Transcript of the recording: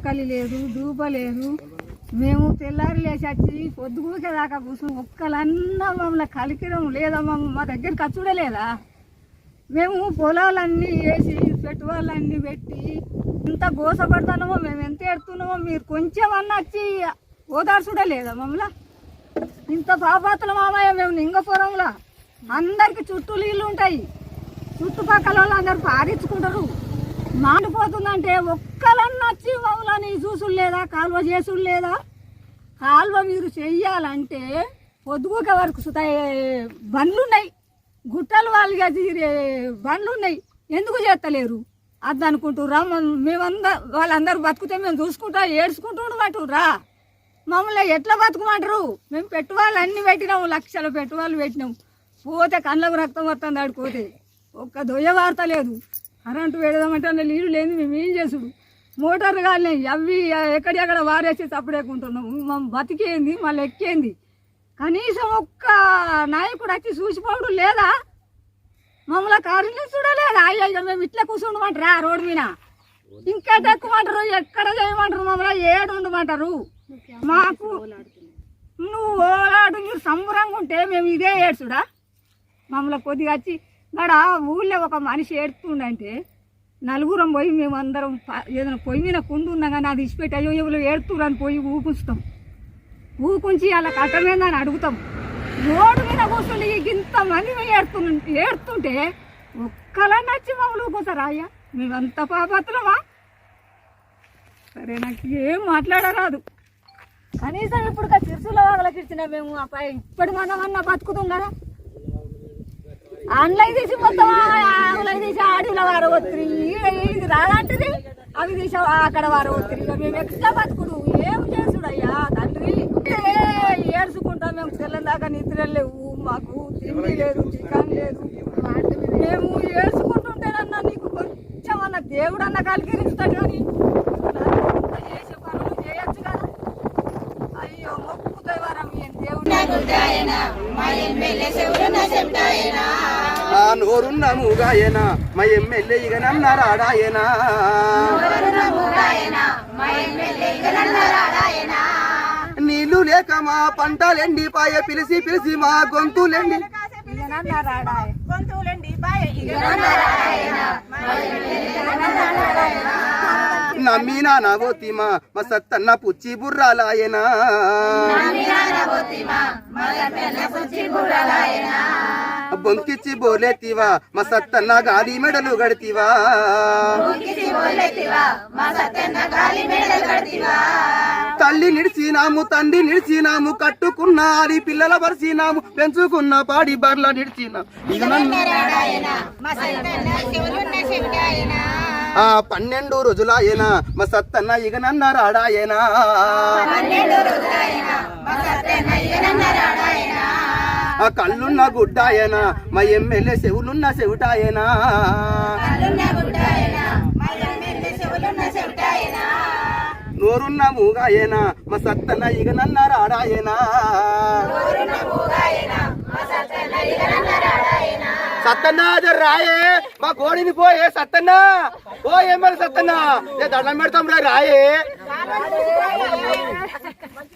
ఆకలి లేదు, దూప లేదు. మేము తెల్లారి లేచి వచ్చి పొద్దుగూకేదాకా కూర్చుని ఒక్కలన్నా మమ్మల్ని కలికిరం లేదా, మా దగ్గరికి వచ్చుడే లేదా. మేము పొలాలన్నీ వేసి పెట్టుబడులన్నీ పెట్టి ఇంత గోసపడుతున్నామో, మేము ఎంత ఎడుతున్నామో మీరు కొంచెం అన్న వచ్చి ఓదార్చుడే లేదా మమ్మల్ని. ఇంత పాపాతుల మామయ్య మేము నింగపురంలో అందరికి చుట్టూ నీళ్ళు ఉంటాయి, చుట్టుపక్కల వాళ్ళు అందరు పారించుకుంటారు. మాండిపోతుందంటే ఒక్కలన్నా వచ్చి మమ్మల్ని చూసుడు లేదా, కాలువ చేసుడు లేదా. కాలువ మీరు చెయ్యాలంటే పొద్దుగూక వరకు బండ్లు ఉన్నాయి, గుట్టలు వాళ్ళుగా తీరే బండ్లు ఉన్నాయి, ఎందుకు చేస్తలేరు అది అనుకుంటుర్రా. వాళ్ళందరూ బతుకుతే మేము చూసుకుంటా ఏడ్చుకుంటూ ఉండమంటుర్రా. మమ్మల్ని ఎట్లా బతుకుమంటారు. మేము పెట్టుబడులు అన్నీ పెట్టినాము, లక్షల పెట్టుబడులు పెట్టినాము. పోతే కళ్ళకు రక్తం వస్తుంది ఆడిపోతే ఒక్క దొయ్య వార్త లేదు. కరెంటు పెడదామంటే నీళ్ళు లేదు, మేము ఏం చేసుడు. మోటార్లు కాలినాయి, అవి ఎక్కడెక్కడ వారేసి తప్పుడేకుంటున్నాము. మమ్మల్ని బతికేంది మళ్ళీ ఎక్కేంది. కనీసం ఒక్క నాయకుడు వచ్చి చూసిపోవడం లేదా, మమ్మల్ని కారుని చూడలేదా. అయ్యో మేము ఇట్లా కూర్చుండమంటారా రోడ్డు మీద, ఇంకా ఎక్కుమంటారు, ఎక్కడ చేయమంటారు, మమ్మల్ని ఏడు ఉండమంటారు. మాకు నువ్వు ఓలాడు మీరు సంబరంగా ఉంటే మేము ఇదే ఏడ్చుడా. మమ్మల్ని కొద్దిగా వచ్చి గడ ఊళ్ళో ఒక మనిషి ఏడుతుండంటే నలుగురం పోయి మేము అందరం ఏదైనా పొయ్యి మీద కుండు ఉన్నా కానీ అది ఇచ్చిపెట్టి అయ్యో ఎవరు ఏడుతురని పోయి ఊపుస్తాం. ఊకుంచి అలా కట్టమేందని అడుగుతాం. రోడ్డు మీద కూర్చుని ఇంతమంది ఏడుతుంటే ఒక్కలా నచ్చి మమ్మల్ని ఊపుతారా అయ్యా. మేమంత పాపత్తులమా. సరే నాకు ఏం మాట్లాడరాదు. కనీసం ఇప్పుడు చిరుసుల వాళ్ళకి ఇచ్చిన మేము అబ్బాయి ఇప్పటి మనమన్నా బతుకుతాం కదా. ఆన్లైన్ తీసి మొత్తం ఆన్లైన్ తీసి ఆడిలో వారవత్రి ఇది రాదంటది, అవి తీసి అక్కడ వారవత్రి. మేము ఎక్స్ట్రా బతుకుడు ఏం చేసుడు అయ్యా తండ్రి. ఏడ్చుకుంటాం మేము. తెల్లని దాకా నిద్ర లేవు, మాకు తిండి లేదు, చికెన్ లేదు. మేము ఏడ్చుకుంటుంటేనన్నా నీకు కొంచెం అన్న దేవుడు అన్న కలిగిస్తాడు కానీ చేసే పనులు చేయొచ్చు కదా. అయ్యో మొక్కుతాయి వారం దేవుడు నోరున్న మూగాయనా మా ఎమ్మెల్యే ఇక నన్నారాడాయనా. నీళ్లు లేక మా పంటలెండిపాయ, పిలిచి పిలిచి మా గొంతులెండి నమ్మినా నవోతిమా మా సత్తన్న పుచ్చి బుర్రాలాయనా. బొంకిచ్చి బోలేతివా మా సత్తన్న గాలి మెడలు గడితివా. తల్లి నిడిచినాము, తండ్రి నిడిచినాము, కట్టుకున్న ఆడి పిల్లల పరిచినాము, పెంచుకున్న పాడి బర్ల నిడిచినా. 12 రోజులాయనా మా సత్తన్న ఇక నన్నారాడాయనా. కళ్ళున్న గుడ్డాయనా మా ఎమ్మెల్యే చెవులున్న చెవిటాయనా. నోరున్న మూగాయనా మా సత్తన్న ఇక నన్నారాడాయనా. సత్తన్న రాయే మా గోడిని పోయే సత్తన్న, ఓ ఎమ్మెల్యే సత్తన్న దండం పెడతాం రాయే.